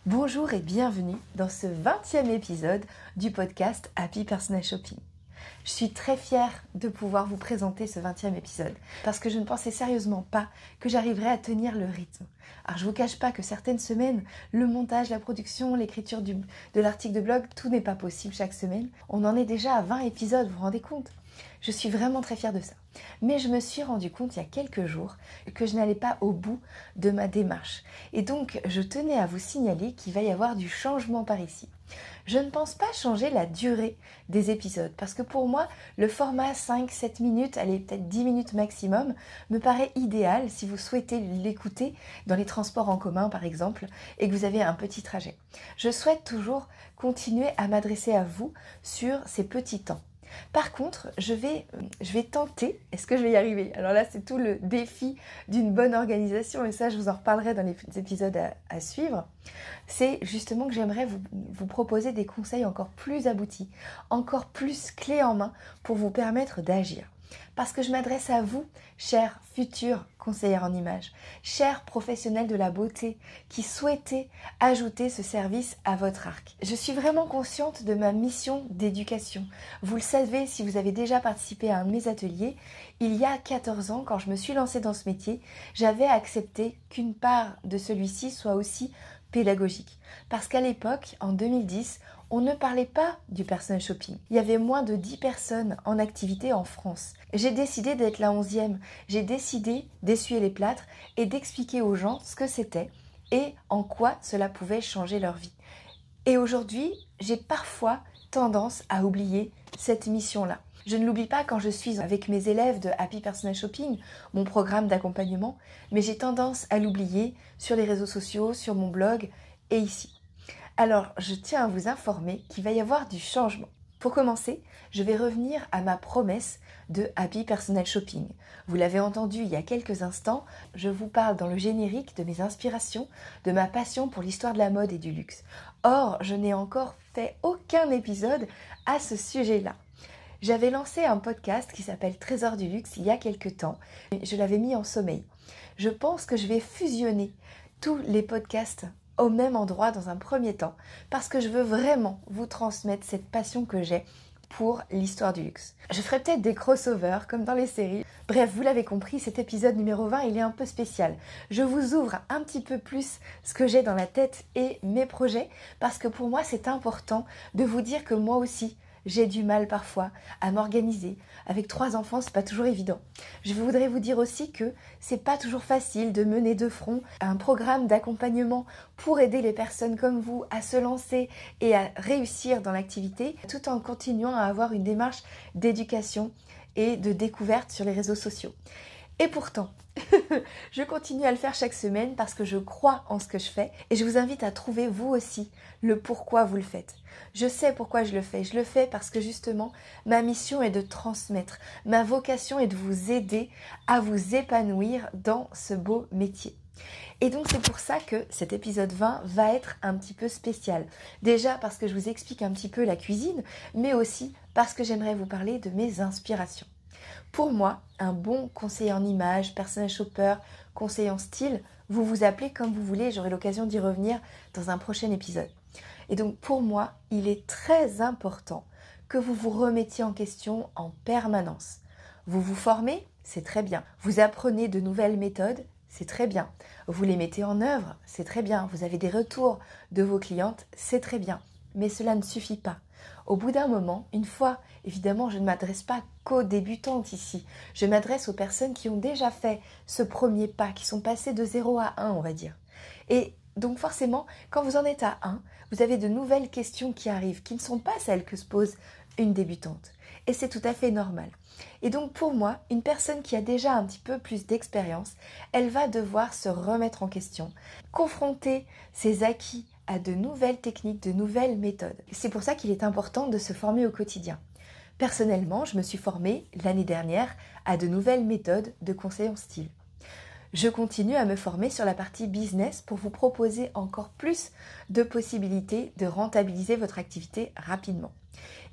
Bonjour et bienvenue dans ce 20e épisode du podcast Happy Personal Shopping. Je suis très fière de pouvoir vous présenter ce 20e épisode parce que je ne pensais sérieusement pas que j'arriverais à tenir le rythme. Alors je ne vous cache pas que certaines semaines, le montage, la production, l'écriture de l'article de blog, tout n'est pas possible chaque semaine. On en est déjà à 20 épisodes, vous vous rendez compte ? Je suis vraiment très fière de ça. Mais je me suis rendu compte il y a quelques jours que je n'allais pas au bout de ma démarche. Et donc, je tenais à vous signaler qu'il va y avoir du changement par ici. Je ne pense pas changer la durée des épisodes parce que pour moi, le format 5-7 minutes, allez peut-être 10 minutes maximum, me paraît idéal si vous souhaitez l'écouter dans les transports en commun par exemple et que vous avez un petit trajet. Je souhaite toujours continuer à m'adresser à vous sur ces petits temps. Par contre, je vais tenter, est-ce que je vais y arriver? Alors là, c'est tout le défi d'une bonne organisation et ça, je vous en reparlerai dans les épisodes à suivre. C'est justement que j'aimerais vous proposer des conseils encore plus aboutis, encore plus clés en main pour vous permettre d'agir. Parce que je m'adresse à vous, chers futurs conseillères en images, chers professionnels de la beauté qui souhaitez ajouter ce service à votre arc. Je suis vraiment consciente de ma mission d'éducation. Vous le savez si vous avez déjà participé à un de mes ateliers, il y a 14 ans, quand je me suis lancée dans ce métier, j'avais accepté qu'une part de celui-ci soit aussi pédagogique. Parce qu'à l'époque, en 2010, on ne parlait pas du personal shopping. Il y avait moins de 10 personnes en activité en France. J'ai décidé d'être la 11e. J'ai décidé d'essuyer les plâtres et d'expliquer aux gens ce que c'était et en quoi cela pouvait changer leur vie. Et aujourd'hui, j'ai parfois tendance à oublier cette mission-là. Je ne l'oublie pas quand je suis avec mes élèves de Happy Personal Shopping, mon programme d'accompagnement, mais j'ai tendance à l'oublier sur les réseaux sociaux, sur mon blog et ici. Alors, je tiens à vous informer qu'il va y avoir du changement. Pour commencer, je vais revenir à ma promesse de Happy Personal Shopping. Vous l'avez entendu il y a quelques instants, je vous parle dans le générique de mes inspirations, de ma passion pour l'histoire de la mode et du luxe. Or, je n'ai encore fait aucun épisode à ce sujet-là. J'avais lancé un podcast qui s'appelle Trésor du luxe il y a quelques temps. Je l'avais mis en sommeil. Je pense que je vais fusionner tous les podcasts au même endroit dans un premier temps parce que je veux vraiment vous transmettre cette passion que j'ai pour l'histoire du luxe. Je ferai peut-être des crossovers comme dans les séries. Bref, vous l'avez compris, cet épisode numéro 20, il est un peu spécial. Je vous ouvre un petit peu plus ce que j'ai dans la tête et mes projets parce que pour moi, c'est important de vous dire que moi aussi, j'ai du mal parfois à m'organiser. Avec 3 enfants, c'est pas toujours évident. Je voudrais vous dire aussi que c'est pas toujours facile de mener de front un programme d'accompagnement pour aider les personnes comme vous à se lancer et à réussir dans l'activité, tout en continuant à avoir une démarche d'éducation et de découverte sur les réseaux sociaux. Et pourtant, je continue à le faire chaque semaine parce que je crois en ce que je fais et je vous invite à trouver vous aussi le pourquoi vous le faites. Je sais pourquoi je le fais parce que justement ma mission est de transmettre, ma vocation est de vous aider à vous épanouir dans ce beau métier. Et donc c'est pour ça que cet épisode 20 va être un petit peu spécial. Déjà parce que je vous explique un petit peu la cuisine, mais aussi parce que j'aimerais vous parler de mes inspirations. Pour moi, un bon conseiller en images, personal shopper, conseiller en style, vous vous appelez comme vous voulez, j'aurai l'occasion d'y revenir dans un prochain épisode. Et donc pour moi, il est très important que vous vous remettiez en question en permanence. Vous vous formez, c'est très bien. Vous apprenez de nouvelles méthodes, c'est très bien. Vous les mettez en œuvre, c'est très bien. Vous avez des retours de vos clientes, c'est très bien. Mais cela ne suffit pas. Au bout d'un moment, une fois, évidemment, je ne m'adresse pas qu'aux débutantes ici. Je m'adresse aux personnes qui ont déjà fait ce premier pas, qui sont passées de 0 à 1, on va dire. Et donc forcément, quand vous en êtes à 1, vous avez de nouvelles questions qui arrivent, qui ne sont pas celles que se pose une débutante. Et c'est tout à fait normal. Et donc pour moi, une personne qui a déjà un petit peu plus d'expérience, elle va devoir se remettre en question, confronter ses acquis à de nouvelles techniques, de nouvelles méthodes. C'est pour ça qu'il est important de se former au quotidien. Personnellement, je me suis formée l'année dernière à de nouvelles méthodes de conseil en style. Je continue à me former sur la partie business pour vous proposer encore plus de possibilités de rentabiliser votre activité rapidement.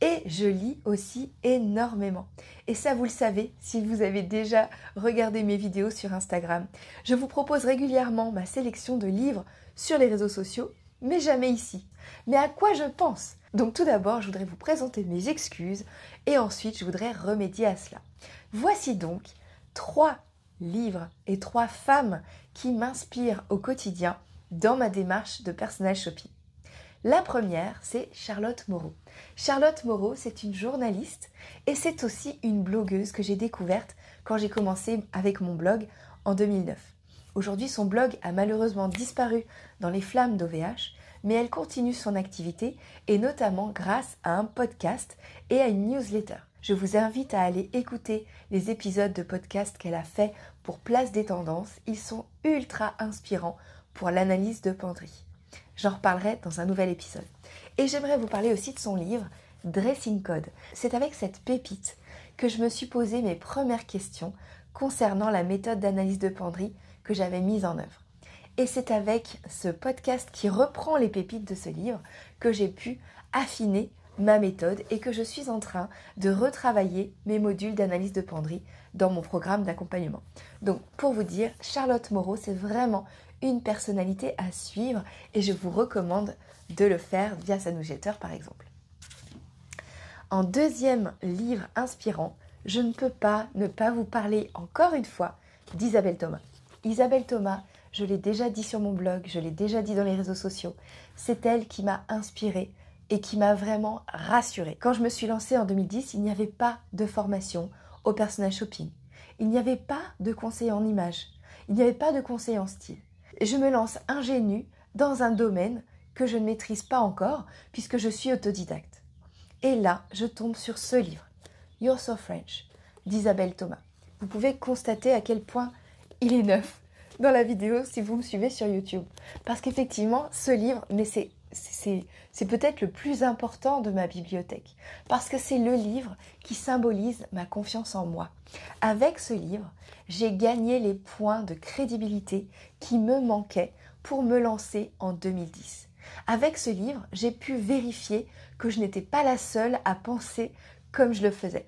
Et je lis aussi énormément. Et ça, vous le savez si vous avez déjà regardé mes vidéos sur Instagram. Je vous propose régulièrement ma sélection de livres sur les réseaux sociaux mais jamais ici. Mais à quoi je pense? Donc tout d'abord, je voudrais vous présenter mes excuses et ensuite je voudrais remédier à cela. Voici donc 3 livres et 3 femmes qui m'inspirent au quotidien dans ma démarche de personal shopping. La première, c'est Charlotte Moreau. Charlotte Moreau, c'est une journaliste et c'est aussi une blogueuse que j'ai découverte quand j'ai commencé avec mon blog en 2009. Aujourd'hui, son blog a malheureusement disparu dans les flammes d'OVH, mais elle continue son activité et notamment grâce à un podcast et à une newsletter. Je vous invite à aller écouter les épisodes de podcast qu'elle a fait pour Place des Tendances. Ils sont ultra inspirants pour l'analyse de penderie. J'en reparlerai dans un nouvel épisode. Et j'aimerais vous parler aussi de son livre Dressing Code. C'est avec cette pépite que je me suis posé mes premières questions concernant la méthode d'analyse de penderie que j'avais mise en œuvre. Et c'est avec ce podcast qui reprend les pépites de ce livre que j'ai pu affiner ma méthode et que je suis en train de retravailler mes modules d'analyse de penderie dans mon programme d'accompagnement. Donc pour vous dire, Charlotte Moreau, c'est vraiment une personnalité à suivre et je vous recommande de le faire via sa newsletter par exemple. En deuxième livre inspirant, je ne peux pas ne pas vous parler encore une fois d'Isabelle Thomas. Isabelle Thomas, je l'ai déjà dit sur mon blog, je l'ai déjà dit dans les réseaux sociaux, c'est elle qui m'a inspirée et qui m'a vraiment rassurée. Quand je me suis lancée en 2010, il n'y avait pas de formation au personal shopping. Il n'y avait pas de conseil en images. Il n'y avait pas de conseil en style. Je me lance ingénue dans un domaine que je ne maîtrise pas encore puisque je suis autodidacte. Et là, je tombe sur ce livre, You're So French, d'Isabelle Thomas. Vous pouvez constater à quel point il est neuf dans la vidéo si vous me suivez sur YouTube. Parce qu'effectivement, ce livre, mais c'est peut-être le plus important de ma bibliothèque. Parce que c'est le livre qui symbolise ma confiance en moi. Avec ce livre, j'ai gagné les points de crédibilité qui me manquaient pour me lancer en 2010. Avec ce livre, j'ai pu vérifier que je n'étais pas la seule à penser comme je le faisais.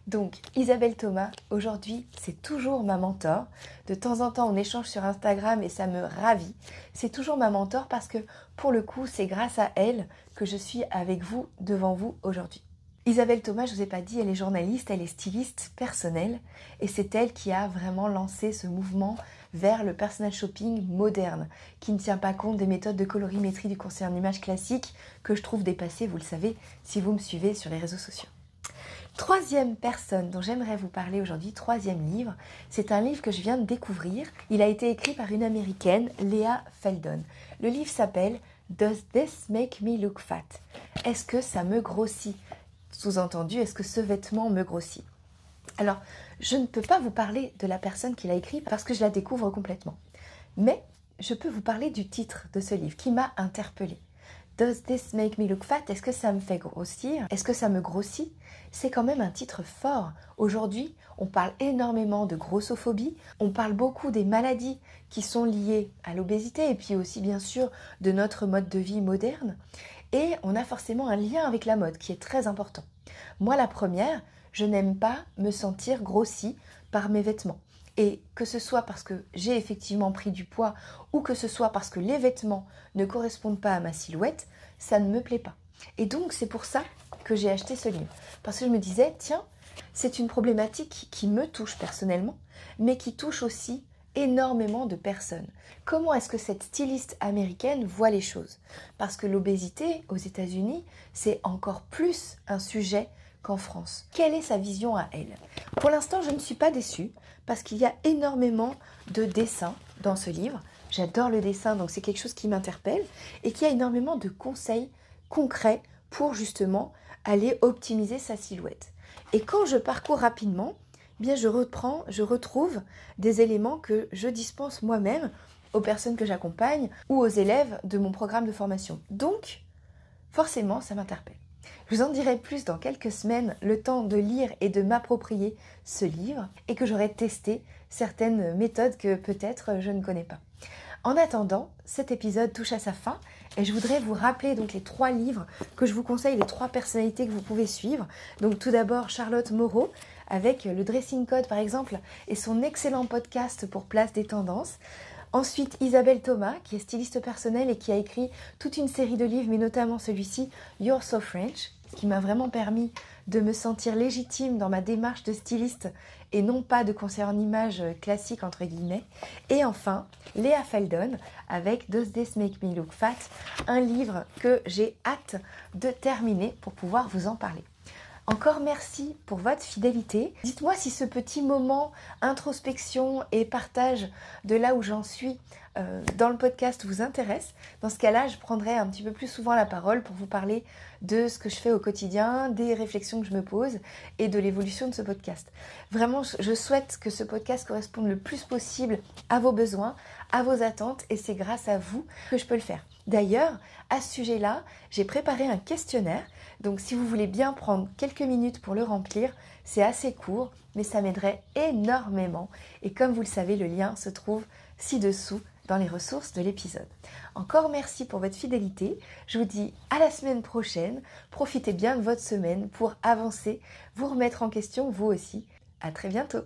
Donc Isabelle Thomas, aujourd'hui, c'est toujours ma mentor. De temps en temps, on échange sur Instagram et ça me ravit. C'est toujours ma mentor parce que pour le coup, c'est grâce à elle que je suis avec vous, devant vous aujourd'hui. Isabelle Thomas, je ne vous ai pas dit, elle est journaliste, elle est styliste personnelle et c'est elle qui a vraiment lancé ce mouvement vers le personal shopping moderne qui ne tient pas compte des méthodes de colorimétrie du conseil en images classique que je trouve dépassées, vous le savez, si vous me suivez sur les réseaux sociaux. Troisième personne dont j'aimerais vous parler aujourd'hui, troisième livre, c'est un livre que je viens de découvrir. Il a été écrit par une américaine, Leah Feldon. Le livre s'appelle Does this make me look fat? Est-ce que ça me grossit? Sous-entendu, est-ce que ce vêtement me grossit? Alors, je ne peux pas vous parler de la personne qui l'a écrit parce que je la découvre complètement. Mais je peux vous parler du titre de ce livre qui m'a interpellée. Does this make me look fat? Est-ce que ça me fait grossir? Est-ce que ça me grossit? C'est quand même un titre fort. Aujourd'hui, on parle énormément de grossophobie, on parle beaucoup des maladies qui sont liées à l'obésité et puis aussi bien sûr de notre mode de vie moderne. Et on a forcément un lien avec la mode qui est très important. Moi, la première, je n'aime pas me sentir grossie par mes vêtements. Et que ce soit parce que j'ai effectivement pris du poids ou que ce soit parce que les vêtements ne correspondent pas à ma silhouette, ça ne me plaît pas. Et donc c'est pour ça que j'ai acheté ce livre. Parce que je me disais, tiens, c'est une problématique qui me touche personnellement, mais qui touche aussi énormément de personnes. Comment est-ce que cette styliste américaine voit les choses? Parce que l'obésité aux États-Unis, c'est encore plus un sujet qu'en France. Quelle est sa vision à elle? Pour l'instant, je ne suis pas déçue parce qu'il y a énormément de dessins dans ce livre. J'adore le dessin, donc c'est quelque chose qui m'interpelle et qui a énormément de conseils concrets pour justement aller optimiser sa silhouette. Et quand je parcours rapidement, bien je retrouve des éléments que je dispense moi-même aux personnes que j'accompagne ou aux élèves de mon programme de formation. Donc, forcément, ça m'interpelle. Je vous en dirai plus dans quelques semaines, le temps de lire et de m'approprier ce livre et que j'aurai testé certaines méthodes que peut-être je ne connais pas. En attendant, cet épisode touche à sa fin et je voudrais vous rappeler donc les 3 livres que je vous conseille, les 3 personnalités que vous pouvez suivre. Donc tout d'abord Charlotte Moreau avec le Dressing Code par exemple et son excellent podcast pour Place des Tendances. Ensuite, Isabelle Thomas, qui est styliste personnelle et qui a écrit toute une série de livres, mais notamment celui-ci, You're So French, qui m'a vraiment permis de me sentir légitime dans ma démarche de styliste et non pas de conseiller en image classique entre guillemets. Et enfin, Léa Feldon avec Does This Make Me Look Fat, un livre que j'ai hâte de terminer pour pouvoir vous en parler. Encore merci pour votre fidélité. Dites-moi si ce petit moment introspection et partage de là où j'en suis dans le podcast vous intéresse. Dans ce cas-là, je prendrai un petit peu plus souvent la parole pour vous parler de ce que je fais au quotidien, des réflexions que je me pose et de l'évolution de ce podcast. Vraiment, je souhaite que ce podcast corresponde le plus possible à vos besoins, à vos attentes et c'est grâce à vous que je peux le faire. D'ailleurs, à ce sujet-là, j'ai préparé un questionnaire. Donc si vous voulez bien prendre quelques minutes pour le remplir, c'est assez court, mais ça m'aiderait énormément. Et comme vous le savez, le lien se trouve ci-dessous dans les ressources de l'épisode. Encore merci pour votre fidélité. Je vous dis à la semaine prochaine. Profitez bien de votre semaine pour avancer, vous remettre en question vous aussi. À très bientôt.